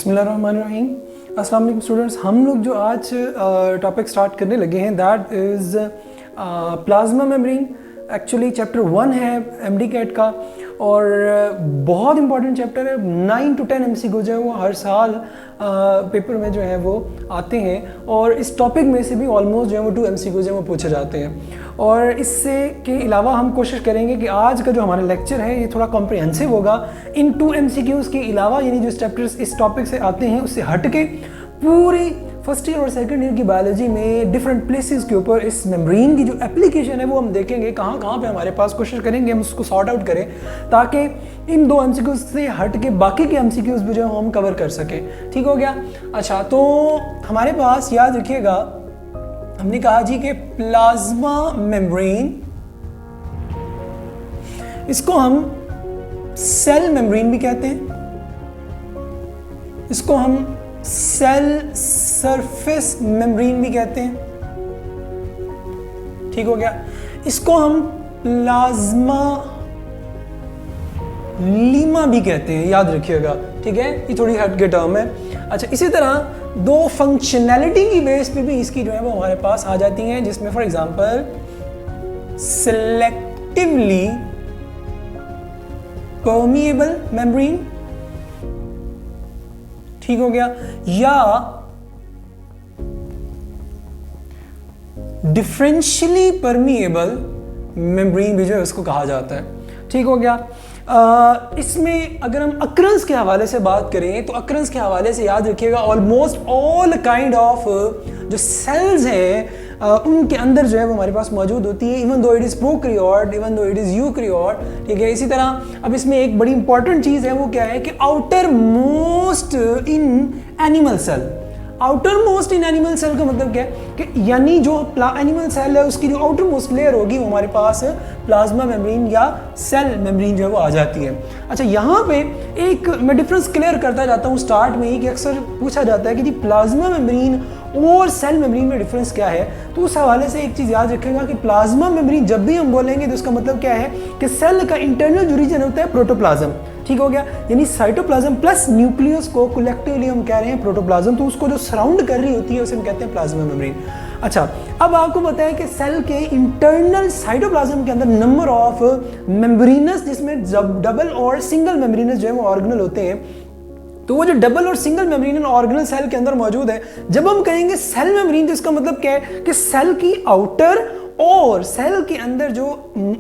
बिस्मिल्लाहिर्रहमानिर्रहीम। अस्सलाम वालेकुम स्टूडेंट्स, हम लोग जो आज टॉपिक स्टार्ट करने लगे हैं that is plasma membrane. Actually chapter 1 है एमडी कैट का और बहुत इंपॉर्टेंट चैप्टर है। 9 to 10 MCQ जो है वो हर साल पेपर में जो है वो आते हैं और इस टॉपिक में से भी ऑलमोस्ट जो है वो 2 MCQ जो है वो पूछे जाते हैं। और इससे के अलावा हम कोशिश करेंगे कि आज का जो हमारा लेक्चर है ये थोड़ा कॉम्प्रिहेंसिव होगा। इन 2 MCQs के अलावा यानी जो चैप्टर्स इस टॉपिक से आते हैं उससे हट के पूरी फर्स्ट ईयर और सेकंड ईयर की बायोलॉजी में डिफरेंट प्लेसेस के ऊपर इस मेम्ब्रेन की जो एप्लीकेशन है वो हम देखेंगे कहाँ कहाँ पे हमारे पास। कोशिश करेंगे हम उसको सॉर्ट आउट करें ताकि इन 2 MCQs से हट के बाकी के MCQs भी जो हम कवर कर सकें। ठीक हो गया। अच्छा, तो हमारे पास याद रखिएगा हमने कहा जी कि प्लाज्मा मेम्ब्रेन, इसको हम सेल मेम्ब्रेन भी कहते हैं, इसको हम सेल सरफेस मेम्ब्रेन भी कहते हैं। ठीक हो गया। इसको हम प्लाज्मा लीमा भी कहते हैं, याद रखिएगा। ठीक है, ये थोड़ी हट के टर्म है। अच्छा, इसी तरह 2 फंक्शनैलिटी की बेस पे भी इसकी जो है वो हमारे पास आ जाती हैं, जिसमें for example selectively permeable membrane, ठीक हो गया, या डिफरेंशियली परमिएबल मेम्ब्रेन भी जो है उसको कहा जाता है। ठीक हो गया। इसमें अगर हम अक्रंस के हवाले से बात करें तो अक्रंस के हवाले से याद रखिएगा ऑलमोस्ट ऑल काइंड ऑफ जो सेल्स हैं उनके अंदर जो है वो हमारे पास मौजूद होती है, even though it is prokaryote, even though it is eukaryote. ठीक है। इसी तरह अब इसमें एक बड़ी इंपॉर्टेंट चीज है, वो क्या है कि outermost in animal cell. Outermost in animal cell का मतलब क्या है कि यानी जो एनिमल सेल है उसकी जो आउटर मोस्ट लेयर होगी वो हमारे पास प्लाज्मा मेम्ब्रेन या सेल मेम्ब्रेन जो है वो आ जाती है। अच्छा, यहाँ पे एक मैं डिफरेंस क्लियर करता जाता हूँ स्टार्ट में ही कि अक्सर पूछा जाता है कि जी प्लाज्मा मेम्ब्रेन और सेल मेम्ब्रेन में डिफरेंस क्या है। तो उस हवाले से एक चीज़ याद रखेगा कि प्लाज्मा मेम्ब्रेन जब भी हम बोलेंगे तो उसका मतलब क्या है कि सेल का इंटरनल जो रीजन होता है प्रोटोप्लाज्म। ठीक हो गया। यानी साइटोप्लाज्म प्लस न्यूक्लियस को कलेक्टिवली हम कह रहे हैं प्रोटोप्लाज्म, तो उसको जो सराउंड कर रही होती है उसे हम कहते हैं प्लाज्मा मेम्ब्रेन। अच्छा, अब आपको पता है कि सेल के इंटरनल साइटोप्लाज्म के अंदर नंबर ऑफ मेम्ब्रेनस, जिसमें डबल और सिंगल मेम्ब्रेनस जो है वो ऑर्गेनल होते हैं। तो वो जो डबल और सिंगल मेम्ब्रेनल ऑर्गेनल सेल के अंदर मौजूद है। जब हम कहेंगे सेल मेम्ब्रेन तो इसका मतलब क्या है कि सेल की आउटर और सेल के अंदर जो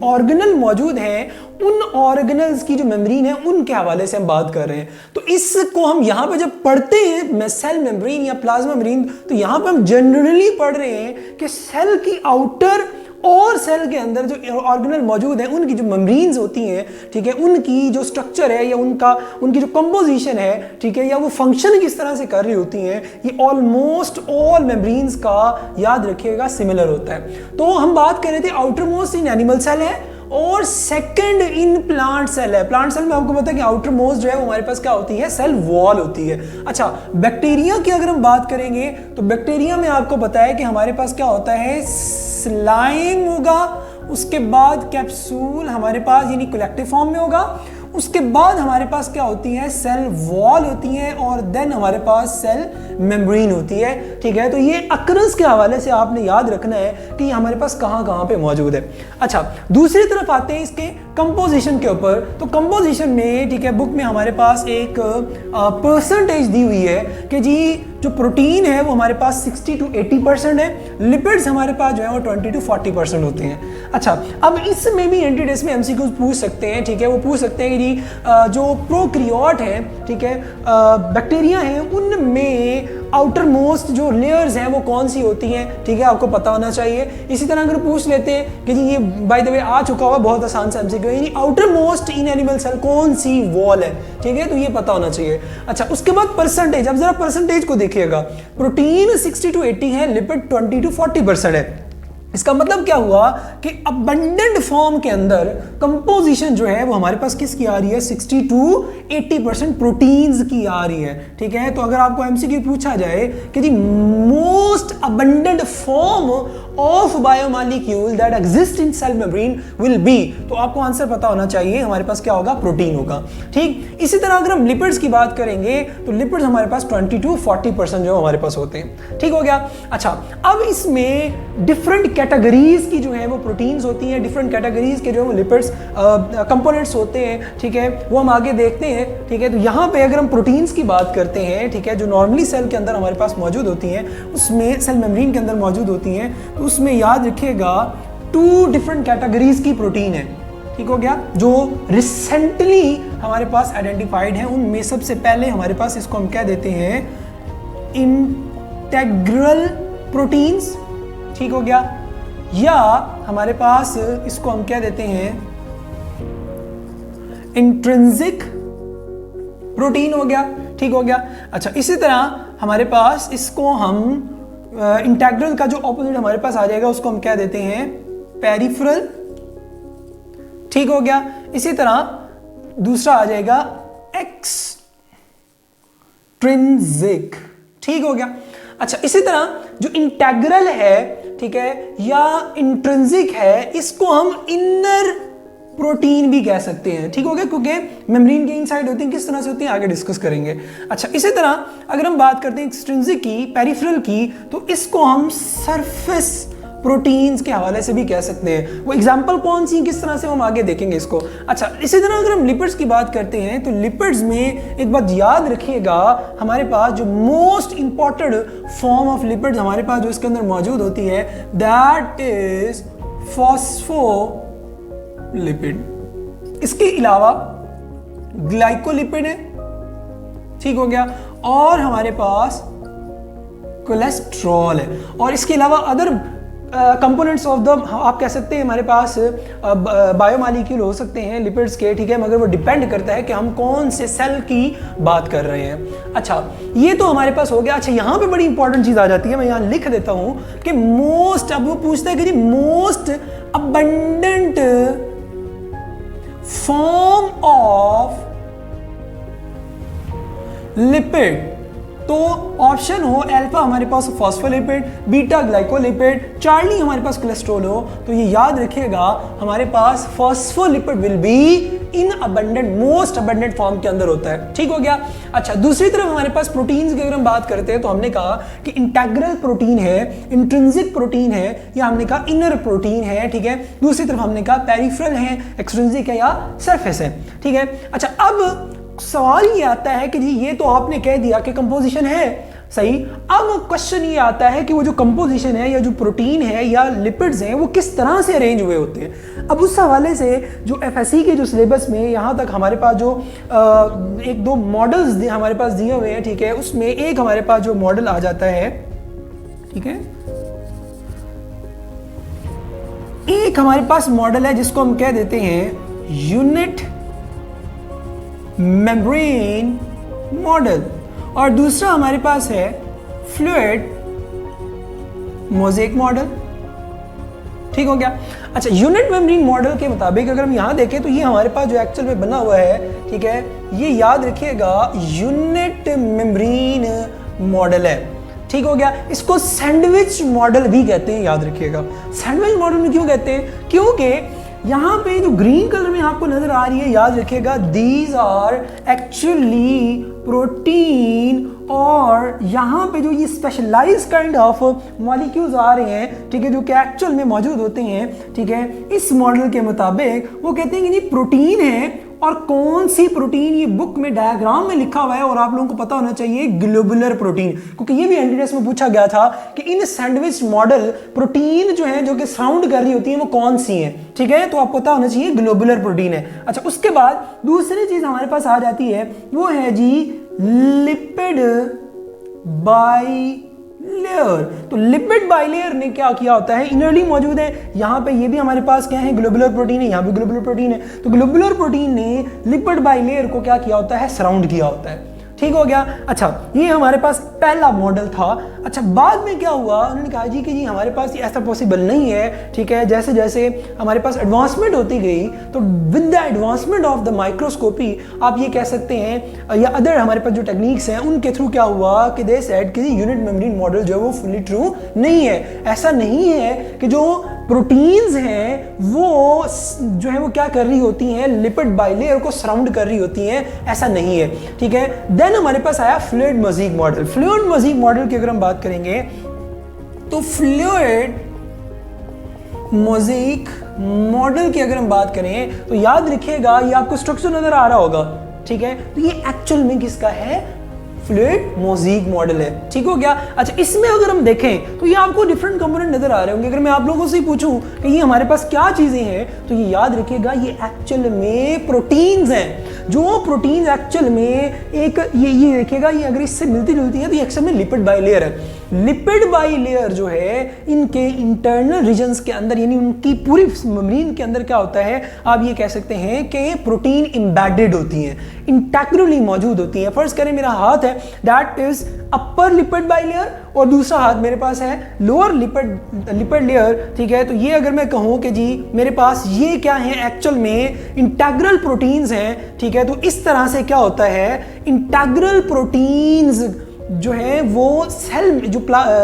ऑर्गेनल मौजूद हैं उन ऑर्गेनल्स की जो मेम्ब्रेन है उनके हवाले से हम बात कर रहे हैं। तो इसको हम यहाँ पे जब पढ़ते हैं सेल मेम्ब्रेन या प्लाज्मा मेम्ब्रेन, तो यहाँ पे हम जनरली पढ़ रहे हैं कि सेल की आउटर और सेल के अंदर जो ऑर्गेनल मौजूद हैं उनकी जो मेम्ब्रेन्स होती हैं, ठीक है, उनकी जो स्ट्रक्चर है या उनकी जो कंपोजिशन है, ठीक है, या वो फंक्शन किस तरह से कर रही होती हैं, ये ऑलमोस्ट ऑल मेम्ब्रेन्स का याद रखिएगा सिमिलर होता है। तो हम बात कर रहे थे outermost in animal cell है और सेकंड इन प्लांट सेल है। प्लांट सेल में आपको पता है कि आउटर मोस्ट जो है वो हमारे पास क्या होती है, सेल वॉल होती है। अच्छा, बैक्टीरिया की अगर हम बात करेंगे तो बैक्टीरिया में आपको पता है कि हमारे पास क्या होता है, स्लाइम होगा, उसके बाद कैप्सूल हमारे पास यानी कलेक्टिव फॉर्म में होगा, उसके बाद हमारे पास क्या होती है, सेल वॉल होती है और देन हमारे पास सेल मेम्ब्रेन होती है। ठीक है। तो ये अक्रंस के हवाले से आपने याद रखना है कि हमारे पास कहाँ कहाँ पे मौजूद है। अच्छा, दूसरी तरफ आते हैं इसके कंपोजिशन के ऊपर। तो कंपोजिशन में, ठीक है, बुक में हमारे पास एक परसेंटेज दी हुई है कि जी जो प्रोटीन है वो हमारे पास 60 to 80% है, लिपिड्स हमारे पास जो है वो 20 to 40% होते हैं। अच्छा, अब इसमें भी एंटीडेस में MCQs पूछ सकते हैं। ठीक है, वो पूछ सकते हैं कि जी जो प्रोकैरियोट है, ठीक है, बैक्टीरिया हैं, उनमें आउटर मोस्ट जो लेयर्स हैं वो कौन सी होती हैं। ठीक है, आपको पता होना चाहिए। इसी तरह अगर पूछ लेते हैं कि जी ये बाय द वे आ चुका हुआ बहुत आसान सा MCQ, यानी outermost in animal cell कौन सी वॉल है। ठीक है, तो ये पता होना चाहिए। अच्छा, उसके बाद परसेंटेज, अब जरा परसेंटेज को देखिएगा। प्रोटीन 60 to 80 है, लिपिड 20 to 40% है। इसका मतलब क्या हुआ कि अबंडेंट फॉर्म के अंदर कंपोजिशन जो है वो हमारे पास किसकी आ रही है, 60 to 80% प्रोटीन्स की आ रही है। ठीक है, तो अगर आपको एमसीक्यू पूछा जाए कि the most abundant form of biomolecule that exist in cell membrane will be, तो आपको आंसर पता होना चाहिए, हमारे पास क्या होगा, प्रोटीन होगा। ठीक, इसी तरह अगर हम लिपिड्स की बात करेंगे तो लिपिड्स हमारे पास 20 to 40% जो हमारे पास होते हैं। ठीक हो गया। अच्छा, अब इसमें डिफरेंट कैटेगरीज की जो है वो प्रोटीन्स होती हैं, डिफरेंट कैटेगरीज के जो लिपिड्स कंपोनेंट्स होते हैं। ठीक है, वो हम आगे देखते हैं। ठीक है, तो यहाँ पे अगर हम प्रोटीन्स की बात करते हैं, ठीक है, जो नॉर्मली सेल के अंदर हमारे पास मौजूद होती हैं, उसमें सेल मेम्ब्रेन के अंदर मौजूद होती हैं, तो उसमें याद रखिएगा 2 डिफरेंट कैटेगरीज की प्रोटीन है। ठीक हो गया, जो रिसेंटली हमारे पास आइडेंटिफाइड है। उनमें सबसे पहले हमारे पास इसको हम क्या देते हैं, इंटेग्रल प्रोटीन्स। ठीक हो गया, या हमारे पास इसको हम क्या देते हैं, इंट्रिंसिक प्रोटीन हो गया। ठीक हो गया। अच्छा, इसी तरह हमारे पास इसको हम इंटेग्रल का जो ऑपोजिट हमारे पास आ जाएगा उसको हम क्या देते हैं, पेरिफेरल। ठीक हो गया। इसी तरह दूसरा आ जाएगा एक्सट्रिंसिक। ठीक हो गया। अच्छा, इसी तरह जो इंटेग्रल है, ठीक है, या इंट्रिंसिक है, इसको हम इनर प्रोटीन भी कह सकते हैं। ठीक हो गया, क्योंकि मेम्ब्रेन के इनसाइड होती हैं, किस तरह से होती हैं आगे डिस्कस करेंगे। अच्छा, इसी तरह अगर हम बात करते हैं एक्सट्रिंसिक की, पेरिफेरल की, तो इसको हम सरफेस प्रोटीन्स के हवाले से भी कह सकते हैं। वो एग्जांपल कौन सी, किस तरह से हम आगे देखेंगे इसको। अच्छा, इसी तरह अगर हम लिपिड्स की बात करते हैं तो लिपिड्स में एक बात याद रखिएगा, हमारे पास जो most important form of lipids हमारे पास जो इसके अंदर मौजूद होती है, दैट इज फॉस्फोलिपिड। इसके अलावा ग्लाइकोलिपिड है। ठीक हो गया। और हमारे पास कोलेस्ट्रॉल है। और इसके अलावा अदर कंपोनेंट्स ऑफ द, आप कह सकते हैं हमारे पास बायोमॉलिक्यूल हो सकते हैं लिपिड्स के। ठीक है, मगर वो डिपेंड करता है कि हम कौन से सेल की बात कर रहे हैं। अच्छा, ये तो हमारे पास हो गया। अच्छा, यहाँ पे बड़ी इंपॉर्टेंट चीज आ जाती है, मैं यहाँ लिख देता हूँ कि मोस्ट, अब वो पूछता है कि जी most abundant form of lipid, तो ऑप्शन हो अल्फा हमारे पास फॉस्फोलिपिड, बीटा ग्लाइकोलिपिड, चार्ली हमारे पास कोलेस्ट्रॉल हो, तो ये याद रखिएगा हमारे पास phospholipid will be in abundant, most abundant form के अंदर होता है। ठीक हो गया। अच्छा, दूसरी तरफ हमारे पास प्रोटीन्स की अगर हम बात करते हैं तो हमने कहा कि इंटेग्रल प्रोटीन है, इंट्रिंसिक प्रोटीन है, या हमने कहा इनर प्रोटीन है। ठीक है, दूसरी तरफ हमने कहा पेरिफेरल है, एक्सट्रिंसिक है, या सरफेस है। ठीक है। अच्छा, अब सवाल ये आता है कि जी ये तो आपने कह दिया कि कंपोजिशन है, सही। अब क्वेश्चन ये आता है कि वो जो कंपोजिशन है या जो प्रोटीन है या लिपिड्स हैं वो किस तरह से अरेंज हुए होते हैं। अब उस हवाले से जो एफएससी के जो सिलेबस में यहाँ तक हमारे पास जो 1-2 मॉडल्स हमारे पास दिए हुए हैं, ठीक है, उसमें एक हमारे पास जो मॉडल आ जाता है, ठीक है, एक हमारे पास मॉडल है जिसको हम कह देते हैं यूनिट मेम्ब्रेन मॉडल, और दूसरा हमारे पास है फ्लूइड मोज़ेक मॉडल। ठीक हो गया। अच्छा, यूनिट मेम्ब्रेन मॉडल के मुताबिक अगर हम यहां देखें तो ये हमारे पास जो एक्चुअल में बना हुआ है, ठीक है, ये याद रखिएगा यूनिट मेम्ब्रेन मॉडल है। ठीक हो गया। इसको सैंडविच मॉडल भी कहते हैं, याद रखिएगा। सैंडविच मॉडल में क्यों कहते हैं? क्योंकि यहाँ पे जो ग्रीन कलर में आपको नजर आ रही है, याद रखिएगा, दीज आर एक्चुअली प्रोटीन, और यहाँ पे जो ये स्पेशलाइज काइंड ऑफ मॉलिक्यूल्स आ रहे हैं, ठीक है, जो कि एक्चुअल में मौजूद होते हैं। ठीक है, इस मॉडल के मुताबिक वो कहते हैं कि ये प्रोटीन है, और कौन सी प्रोटीन, ये बुक में डायग्राम में लिखा हुआ है और आप लोगों को पता होना चाहिए, ग्लोबुलर प्रोटीन, क्योंकि ये भी एनडीटीएस में पूछा गया था कि इन सैंडविच मॉडल प्रोटीन जो है जो कि साउंड कर रही होती है वो कौन सी है। ठीक है, तो आपको पता होना चाहिए ग्लोबुलर प्रोटीन है। अच्छा, उसके बाद दूसरी चीज हमारे पास आ जाती है, वो है जी लिपिड बाइलेयर। तो लिपिड बाइलेयर ने क्या किया होता है, इनरली मौजूद है, यहाँ पे ये भी हमारे पास क्या है, ग्लोबुलर प्रोटीन है, यहाँ भी ग्लोबुलर प्रोटीन है। तो ग्लोबुलर प्रोटीन ने लिपिड बाइलेयर को क्या किया होता है, सराउंड किया होता है। ठीक हो गया। अच्छा, ये हमारे पास पहला मॉडल था। अच्छा, बाद में क्या हुआ, उन्होंने कहा जी कि जी हमारे पास ऐसा पॉसिबल नहीं है, ठीक है। जैसे जैसे हमारे पास एडवांसमेंट होती गई, तो with the advancement of the microscopy आप ये कह सकते हैं, या अदर हमारे पास जो टेक्निक्स हैं उनके थ्रू क्या हुआ कि दे सेड कि यूनिट मेम्ब्रेन मॉडल जो है वो फुली ट्रू नहीं है। ऐसा नहीं है कि जो प्रोटीन्स हैं वो जो है वो क्या कर रही होती हैं, लिपिड बाइलेयर को सराउंड कर रही होती हैं, ऐसा नहीं है, ठीक है। देन हमारे पास आया fluid mosaic model. Fluid mosaic model की अगर हम बात करेंगे तो फ्लूइड मोज़ेक मॉडल की अगर हम बात करें तो याद रखिएगा, ये आपको स्ट्रक्चर नजर आ रहा होगा, ठीक है। तो ये एक्चुअल में किसका है, फ्लूइड मोज़ेक मॉडल है, ठीक हो गया। अच्छा, इसमें अगर हम देखें तो ये आपको डिफरेंट कंपोनेंट नजर आ रहे होंगे। अगर मैं आप लोगों से पूछूं कि ये हमारे पास क्या चीजें हैं, तो ये याद रखिएगा ये एक्चुअल में प्रोटीन्स हैं। जो प्रोटीन्स एक्चुअल में एक ये देखिएगा, ये अगर इससे मिलती जुलती है तो ये एक्चुअल में लिपिड बाइलेयर है। लिपिड बाइलेयर जो है इनके इंटरनल रीजन्स के अंदर, यानी उनकी पूरी मेम्ब्रेन के अंदर क्या होता है, आप ये कह सकते हैं कि प्रोटीन एम्बेडेड होती हैं, इंटेग्रली मौजूद होती हैं। फर्स्ट करें मेरा हाथ है, that is upper lipid bilayer, और दूसरा हाथ मेरे पास है लोअर लिपिड लेयर, ठीक है। तो ये अगर मैं कहूं कि जी मेरे पास ये क्या है, एक्चुअल में इंटेग्रल प्रोटीन्स हैं, ठीक है। तो इस तरह से क्या होता है, इंटेग्रल प्रोटीन्स जो है वो सेल जो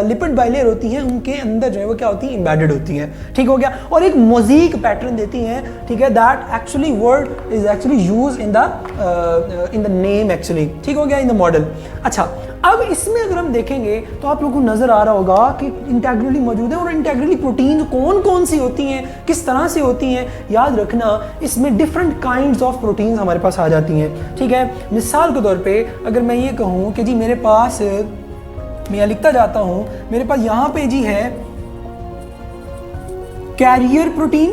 लिपिड बाइलेयर होती हैं उनके अंदर जो है वो क्या होती है, एम्बेडेड होती हैं, ठीक हो गया। और एक मोज़ेक पैटर्न देती हैं, ठीक है। That actually word is actually use in the name actually, ठीक हो गया, इन द मॉडल। अच्छा, अब इसमें अगर हम देखेंगे तो आप लोगों को नजर आ रहा होगा कि इंटेग्रली मौजूद है, और इंटेग्रली प्रोटीन कौन कौन सी होती हैं, किस तरह से होती हैं, याद रखना इसमें डिफरेंट काइंड्स ऑफ प्रोटीन्स हमारे पास आ जाती हैं, ठीक है। मिसाल के तौर पे अगर मैं ये कहूँ कि जी मेरे पास, मैं लिखता जाता हूं, मेरे पास यहां पे जी है कैरियर प्रोटीन,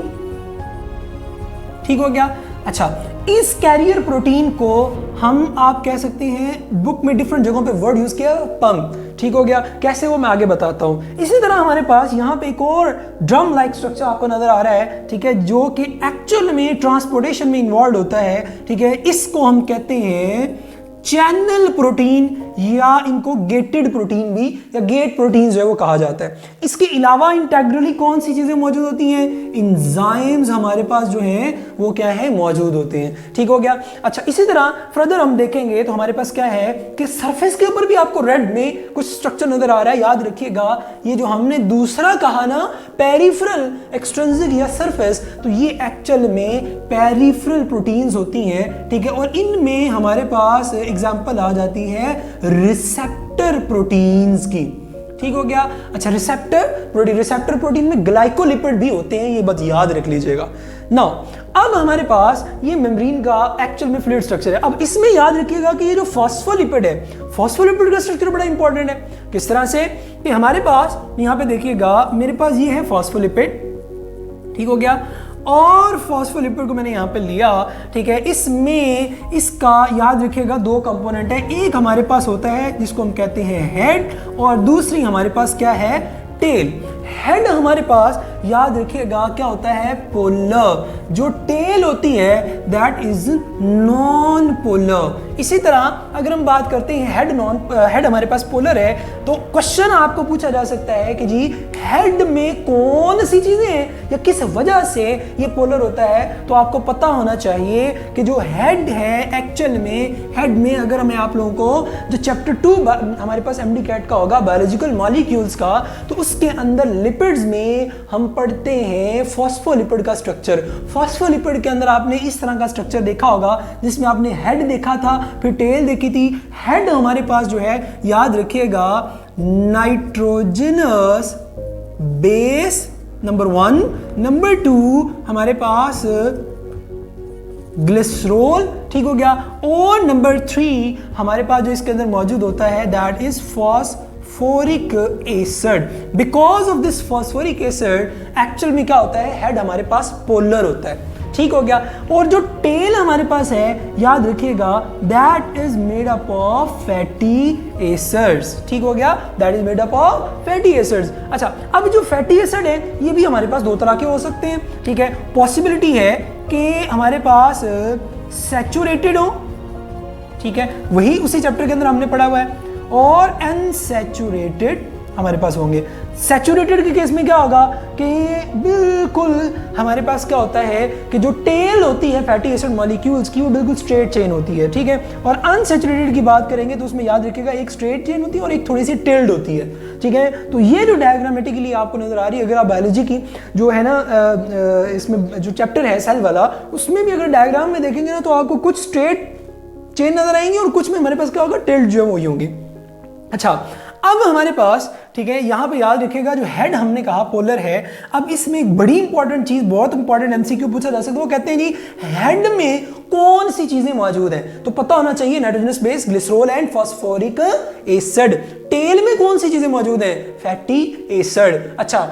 ठीक हो गया। अच्छा, इस कैरियर प्रोटीन को हम आप कह सकते हैं, बुक में डिफरेंट जगहों पे वर्ड यूज किया, पंप, ठीक हो गया। कैसे वो मैं आगे बताता हूं। इसी तरह हमारे पास यहाँ पे एक और ड्रम लाइक स्ट्रक्चर आपको नजर आ रहा है, ठीक है, जो कि एक्चुअल में ट्रांसपोर्टेशन में इन्वॉल्व होता है, ठीक है। इसको हम कहते हैं चैनल प्रोटीन, या इनको गेटेड प्रोटीन भी, या गेट प्रोटीन जो है वो कहा जाता है। इसके अलावा इंटेग्रली कौन सी चीजें मौजूद होती हैं, एंजाइम्स हमारे पास जो हैं वो क्या है, मौजूद होते हैं, ठीक हो गया। अच्छा, इसी तरह फर्दर हम देखेंगे तो हमारे पास क्या है कि सरफेस के ऊपर भी आपको रेड में कुछ स्ट्रक्चर नजर आ रहा है। याद रखिएगा, ये जो हमने दूसरा कहा ना, पेरिफेरल, एक्सट्रिंसिक या सरफेस, तो ये एक्चुअल में पेरिफेरल प्रोटीन्स होती हैं, ठीक है। और इनमें हमारे पास एग्जांपल आ जाती है रिसेप्टर प्रोटीन्स की, ठीक हो गया। अच्छा, रिसेप्टर प्रोटीन में ग्लाइकोलिपिड भी होते हैं, ये बस याद रख लीजिएगा। नाउ अब हमारे पास ये मेम्ब्रेन का एक्चुअल में फ्लूइड स्ट्रक्चर है। अब इसमें याद रखिएगा कि ये जो फॉस्फोलिपिड है, फॉस्फोलिपिड का स्ट्रक्चर बड़ा इंपॉर्टेंट है। किस तरह से कि हमारे पास यहाँ पे देखिएगा, मेरे पास ये है फॉस्फोलिपिड, ठीक हो गया। और फॉस्फोलिपिड को मैंने यहाँ पे लिया, ठीक है। इसमें इसका याद रखिएगा दो कंपोनेंट है, एक हमारे पास होता है जिसको हम कहते हैं हेड, और दूसरी हमारे पास क्या है, टेल। हेड हमारे पास याद रखिएगा क्या होता है, पोलर। जो टेल होती है दैट इज नॉन पोलर। इसी तरह अगर हम बात करते हैं हेड हमारे पास पोलर है, तो क्वेश्चन आपको पूछा जा सकता है कि जी हेड में कौन सी चीजें हैं या किस वजह से ये पोलर होता है। तो आपको पता होना चाहिए कि जो हेड है एक्चुअल में, हेड में अगर मैं आप लोगों को जो चैप्टर 2 हमारे पास एमडी कैट का होगा, बायोलॉजिकल मॉलिक्यूल्स का, तो उसके अंदर लिपिड्स में हम पढ़ते हैं फॉस्फोलिपिड का स्ट्रक्चर। फॉस्फोलिपिड के अंदर आपने इस तरह का स्ट्रक्चर देखा होगा, जिसमें आपने हेड देखा था, फिर टेल देखी थी। हेड हमारे पास जो है याद रखिएगा नाइट्रोजनस बेस नंबर 1, नंबर 2 हमारे पास ग्लिसरॉल, ठीक हो गया। और नंबर 3 हमारे पास जो इसके अंदर मौजूद होता है that is phosphoric acid. Because of this phosphoric acid actual में क्या होता है, हेड हमारे पास पोलर होता है, ठीक हो गया। और जो टेल हमारे पास है याद रखिएगा that is made up of fatty acids, ठीक हो गया, that is made up of fatty acids. अच्छा, अब जो फैटी एसिड है ये भी हमारे पास दो तरह के हो सकते हैं, ठीक है। पॉसिबिलिटी है कि हमारे पास सैचुरेटेड हो, ठीक है, वही उसी चैप्टर के अंदर हमने पढ़ा हुआ है। और अनसैचुरेटेड हमारे पास होंगे। सैचुरेटेड के केस में क्या होगा कि बिल्कुल हमारे पास क्या होता है कि जो टेल होती है फैटी एसिड मॉलिक्यूल्स की वो बिल्कुल स्ट्रेट चेन होती है, ठीक है। और अनसैचुरेटेड की बात करेंगे तो उसमें याद रखिएगा एक स्ट्रेट चेन होती है और एक थोड़ी सी टेल्ड होती है, ठीक है। तो ये जो डायग्रामेटिकली आपको नजर आ रही है, अगर आप बायोलॉजी की जो है ना इसमें जो चैप्टर है सेल वाला, उसमें भी अगर डायग्राम में देखेंगे ना तो आपको कुछ स्ट्रेट चेन नजर आएंगी और कुछ में हमारे पास क्या होगा, टेल्ड जो है वही होंगी। अच्छा, अब हमारे पास, ठीक है, यहां पे याद रखिएगा जो हेड हमने कहा पोलर है। अब इसमें एक बड़ी इंपॉर्टेंट चीज, बहुत इंपॉर्टेंट एमसीक्यू पूछा जा सकता है, वो कहते हैं जी हेड में कौन सी चीजें मौजूद हैं, तो पता होना चाहिए nitrogenous base, glycerol and phosphoric acid. Tail में कौन सी चीजें मौजूद हैं, फैटी एसिड। अच्छा,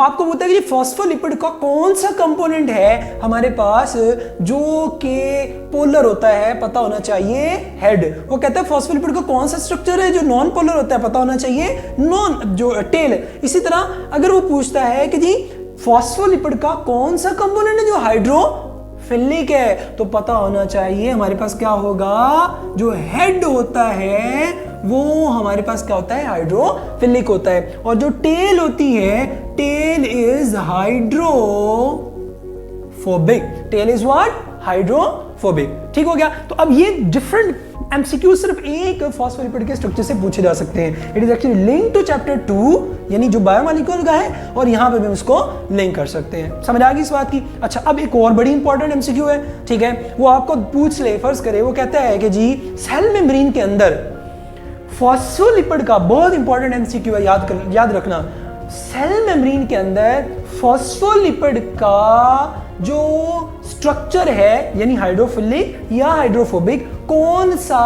आपको बोलता है कि फॉस्फोलिपिड का कौन सा कंपोनेंट है हमारे पास जो कि पोलर होता है, पता होना चाहिए हेड। वो कहता है फॉस्फोलिपिड का कौन सा स्ट्रक्चर है जो नॉन पोलर होता है, पता होना चाहिए नॉन जो टेल। इसी तरह अगर वो पूछता है कि जी फॉस्फोलिपिड का कौन सा कंपोनेंट है जो हाइड्रोफिलिक है, तो पता होना चाहिए हमारे पास क्या होगा, जो हेड होता है वो हमारे पास क्या होता है, हाइड्रोफिलिक होता है। और जो टेल होती है, tail is hydrophobic. Tail is what, hydrophobic. ठीक हो गया। तो अब ये डिफरेंट एमसीक्यू सिर्फ एक फॉस्फोलिपिड के स्ट्रक्चर से पूछे जा सकते हैं। It is actually link to chapter 2, यानी जो बायोमॉलिक्यूल का है, और यहां पे भी हम इसको लिंक कर सकते हैं। समझ आ गई इस बात की। अच्छा, अब एक और बड़ी इंपॉर्टेंट एमसीक्यू है, ठीक है, वो आपको पूछ ले, फर्ज करे वो कहता है कि जी सेल मेम्ब्रेन के अंदर फॉस्फोलिपिड का, बहुत इंपॉर्टेंट एमसीक्यू है, याद रखना, सेल मेम्ब्रेन के अंदर फॉस्फोलिपिड का जो स्ट्रक्चर है, यानी हाइड्रोफिलिक या हाइड्रोफोबिक, कौन सा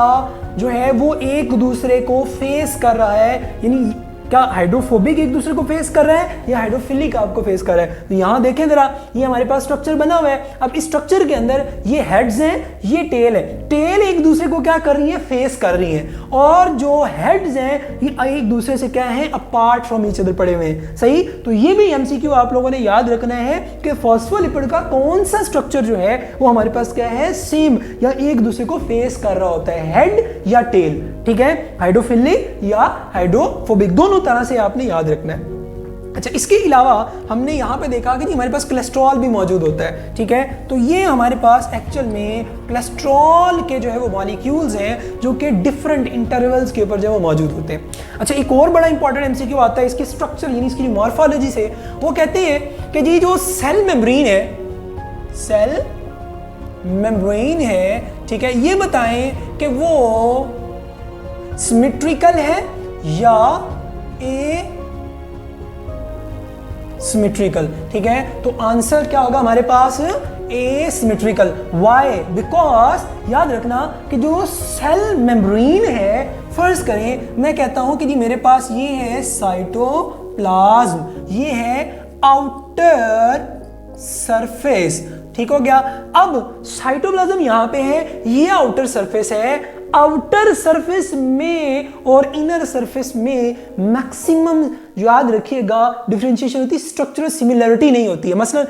जो है वो एक दूसरे को फेस कर रहा है, यानी क्या हाइड्रोफोबिक एक दूसरे को फेस कर रहा है या हाइड्रोफिलिक आपको फेस कर रहा है। तो यहां देखें जरा, ये हमारे पास स्ट्रक्चर बना हुआ है। अब इस स्ट्रक्चर के अंदर ये हेड्स हैं, ये टेल है। टेल एक दूसरे को क्या कर रही है, फेस कर रही है, और जो हेड्स हैं ये एक दूसरे से क्या है, अपार्ट फ्रॉम ईच अदर पड़े हुए हैं। सही। तो ये भी एमसीक्यू आप लोगों ने याद रखना है कि फॉस्फोलिपिड का कौन सा स्ट्रक्चर जो है वो हमारे पास क्या है, सेम या एक दूसरे को फेस कर रहा होता है, हेड या टेल। ठीक है, हाइड्रोफिलिक या हाइड्रोफोबिक, दोनों तरह से आपने याद रखना है। अच्छा, इसके अलावा हमने यहां पे देखा कि हमारे पास कोलेस्ट्रॉल भी मौजूद होता है। ठीक है, तो ये हमारे पास एक्चुअल में कोलेस्ट्रॉल के जो है वो मॉलिक्यूल्स हैं जो कि डिफरेंट इंटरवल्स के ऊपर जो है वो मौजूद होते हैं। अच्छा, एक और बड़ा इंपॉर्टेंट एमसीक्यू आता है इसके स्ट्रक्चर, यानी इसकी मॉर्फोलॉजी से। वो कहते हैं कि जी जो सेल मेम्ब्रेन है, सेल मेम्ब्रेन है, ठीक है, ये बताएं कि वो सिमेट्रिकल है या एसिमेट्रिकल। ठीक है, तो आंसर क्या होगा हमारे पास, एसिमेट्रिकल। व्हाई? बिकॉज याद रखना कि जो सेल मेम्ब्रेन है, फर्ज करें मैं कहता हूं कि जी मेरे पास ये है साइटोप्लाज्म, ये है आउटर सरफेस। ठीक हो गया। अब साइटोप्लाज्म यहां पे है, ये आउटर सरफेस है। आउटर सरफेस में और इनर सरफेस में मैक्सिमम याद रखिएगा डिफरेंशिएशन होती है, स्ट्रक्चरल सिमिलरिटी नहीं होती है। मसलन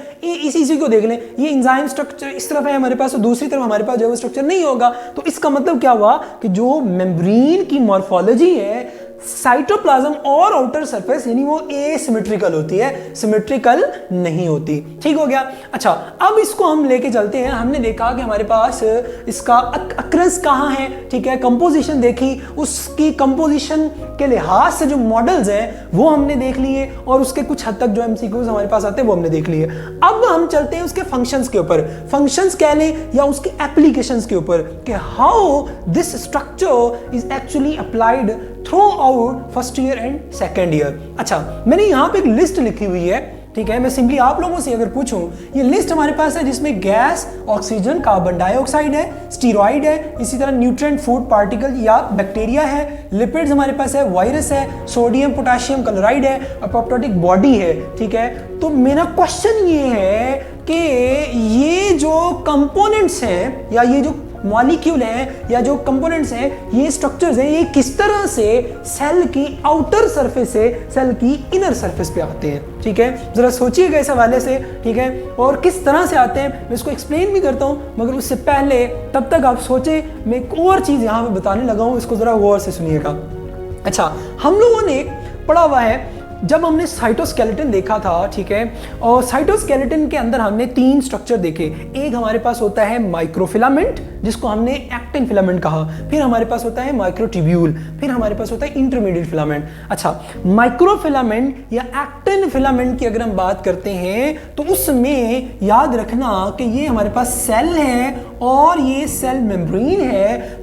इसी को देख लें, ये एंजाइम स्ट्रक्चर इस तरफ है हमारे पास और दूसरी तरफ हमारे पास जो है स्ट्रक्चर नहीं होगा। तो इसका मतलब क्या हुआ कि जो मेम्ब्रेन की मॉर्फोलॉजी है, साइटोप्लाज्म और आउटर सरफेस, यानी वो एसिमेट्रिकल होती है, सिमेट्रिकल नहीं होती। ठीक हो गया। अच्छा, अब इसको हम लेके चलते हैं। हमने देखा कि हमारे पास इसका अक्रंस कहाँ है, ठीक है, कंपोजिशन देखी, उसकी कंपोजिशन के लिहाज से जो मॉडल्स हैं वो हमने देख लिए, और उसके कुछ हद तक जो एमसीक्यूज हमारे पास आते हैं वो हमने देख लिए। अब हम चलते हैं उसके फंक्शंस के ऊपर, फंक्शंस कह लें या उसके एप्लीकेशंस के ऊपर, कि how this structure is actually applied through out first year and second year. अच्छा, मैंने यहां पे एक लिस्ट लिखी हुई है, ठीक है, मैं सिंपली आप लोगों से अगर पूछूं, ये लिस्ट हमारे पास है जिसमें गैस, ऑक्सीजन, कार्बन डाइऑक्साइड है, स्टीरॉइड है, इसी तरह न्यूट्रिएंट, फूड पार्टिकल या बैक्टीरिया है, लिपिड्स हमारे पास है, वायरस है, सोडियम पोटेशियम क्लोराइड है, अपोप्टोटिक बॉडी है। ठीक है, तो मेरा क्वेश्चन ये है कि ये जो कंपोनेंट्स हैं या ये जो मॉलिक्यूल हैं या जो कंपोनेंट्स हैं, ये स्ट्रक्चर्स हैं, ये किस तरह से सेल की आउटर सरफेस से सेल की इनर सरफेस पे आते हैं। ठीक है, जरा सोचिएगा इस हवाले से। ठीक है, और किस तरह से आते हैं मैं इसको एक्सप्लेन भी करता हूँ, मगर उससे पहले तब तक आप सोचें, मैं एक और चीज़ यहाँ पे बताने लगा हूँ, इसको ज़रा गौर से सुनिएगा। अच्छा, हम लोगों ने पढ़ा हुआ है जब हमने साइटोस्केलेटन देखा था, ठीक है, और साइटोस्केलेटन के अंदर हमने 3 स्ट्रक्चर देखे। एक हमारे पास होता है माइक्रोफिलामेंट, जिसको हमने एक्टिन फिलामेंट कहा, फिर हमारे पास होता है माइक्रोट्यूब्यूल, फिर हमारे पास होता है इंटरमीडिएट फिलामेंट। अच्छा, माइक्रोफिलामेंट या एक्टिन फिलामेंट की अगर हम बात करते हैं तो उसमें याद रखना कि ये हमारे पास सेल है और ये सेल मेम्ब्रेन है।